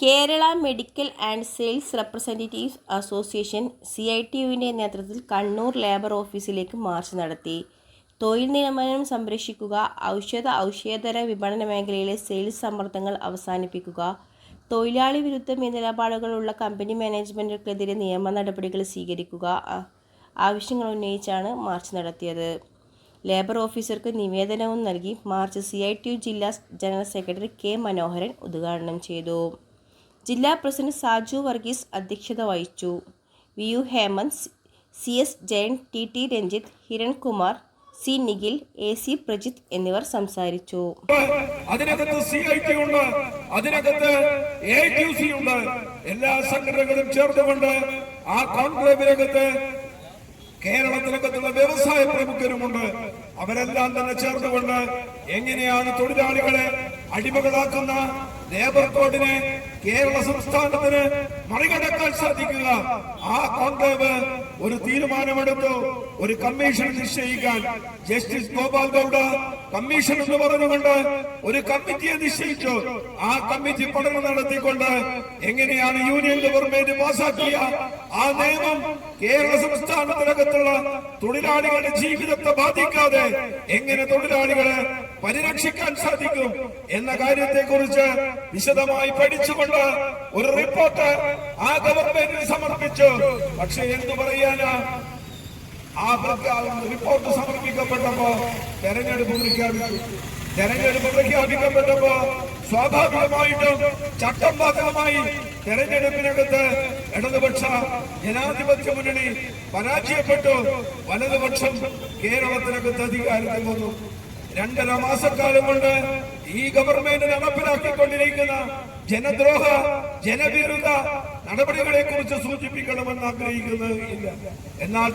Kerala medical and sales representatives association CITUവിൻ്റെ നേതൃത്വത്തിൽ Kannur labour ഓഫീസിലേക്ക് മാർച്ച് നടത്തി. തൊഴിൽ നിയമനം സംരക്ഷിക്കുക, ഔഷധേതര വിപണന മേഖലയിലെ സെയിൽസ് സമ്മർദ്ദങ്ങൾ അവസാനിപ്പിക്കുക, തൊഴിലാളി വിരുദ്ധ നിലപാടുകളുള്ള കമ്പനി മാനേജ്മെൻറ്റുകൾക്കെതിരെ നിയമ നടപടികൾ സ്വീകരിക്കുക ആവശ്യങ്ങൾ ഉന്നയിച്ചാണ് മാർച്ച് നടത്തിയത്. ലേബർ ഓഫീസർക്ക് നിവേദനവും നൽകി. മാർച്ച് CITU ജില്ലാ ജനറൽ സെക്രട്ടറി K. മനോഹരൻ ഉദ്ഘാടനം ചെയ്തു. ജില്ലാ പ്രസിഡന്റ് സാജു വർഗീസ് അധ്യക്ഷത വഹിച്ചു. VU Hemant, CS Jayan, TT Ranjith, ഹിരൺകുമാർ, C. Nikhil, AC Prajith എന്നിവർ സംസാരിച്ചു. അതിനകത്ത് CITU ഉണ്ട്, അതിനകത്ത് AITUC ഉണ്ട്. എല്ലാ സംഘടനകളും ചേർന്നുകൊണ്ട് ആ കോൺക്ലേവിനകത്ത് കേരളത്തിനകത്തുള്ള വ്യവസായ പ്രമുഖരുമുണ്ട്. അവരെല്ലാം തന്നെ ചേർന്നുകൊണ്ട് എങ്ങനെയാണ് തൊഴിലാളികളെ അടിമകളാക്കുന്ന ലേബർ കോഡിനെ കേരള സംസ്ഥാനത്തിന് മറികടക്കാൻ സാധിക്കുക. ആ കോൺക്ലേവ് ഒരു തീരുമാനമെടുത്തു, ഒരു കമ്മീഷൻ നിശ്ചയിക്കാൻ. ജസ്റ്റിസ് ഗോപാൽ ഗൌഡ കമ്മീഷൻ എന്ന് പറഞ്ഞുകൊണ്ട് ഒരു കമ്മിറ്റിയെ നിശ്ചയിച്ചു. ആ കമ്മിറ്റി പഠനം നടത്തിക്കൊണ്ട് എങ്ങനെയാണ് യൂണിയൻ ഗവൺമെന്റ് പാസാക്കിയ ആ നിയമം കേരള സംസ്ഥാനത്തിനകത്തുള്ള തൊഴിലാളികളുടെ ജീവിതത്തെ ബാധിക്കാതെ എങ്ങനെ തൊഴിലാളികളെ പരിരക്ഷിക്കാൻ സാധിക്കും എന്ന കാര്യത്തെ കുറിച്ച് വിശദമായി പഠിച്ചുകൊണ്ട് ഒരു റിപ്പോർട്ട് ആ ഗവൺമെന്റിന് സമർപ്പിച്ചു. പക്ഷെ എന്തു പറയാനാ, ആ റിപ്പോർട്ട് സമർപ്പിക്കപ്പെട്ടപ്പോ തെരഞ്ഞെടുപ്പ് പ്രഖ്യാപിക്കപ്പെട്ടപ്പോ സ്വാഭാവികമായിട്ടും ചട്ടം ഭാഗമായി തെരഞ്ഞെടുപ്പിനകത്ത് ഇടതുപക്ഷ ജനാധിപത്യ മുന്നണി പരാജയപ്പെട്ടു. വലതുപക്ഷം കേരളത്തിനകത്ത് അധികാരത്തിൽ വന്നു. 2.5 മാസക്കാലം കൊണ്ട് ഈ ഗവൺമെന്റ് നടപ്പിലാക്കിക്കൊണ്ടിരിക്കുന്ന ജനദ്രോഹ ജനവിരുദ്ധ നടപടികളെ കുറിച്ച് സൂചിപ്പിക്കണമെന്ന് ആഗ്രഹിക്കുന്നത് ഇല്ല. എന്നാൽ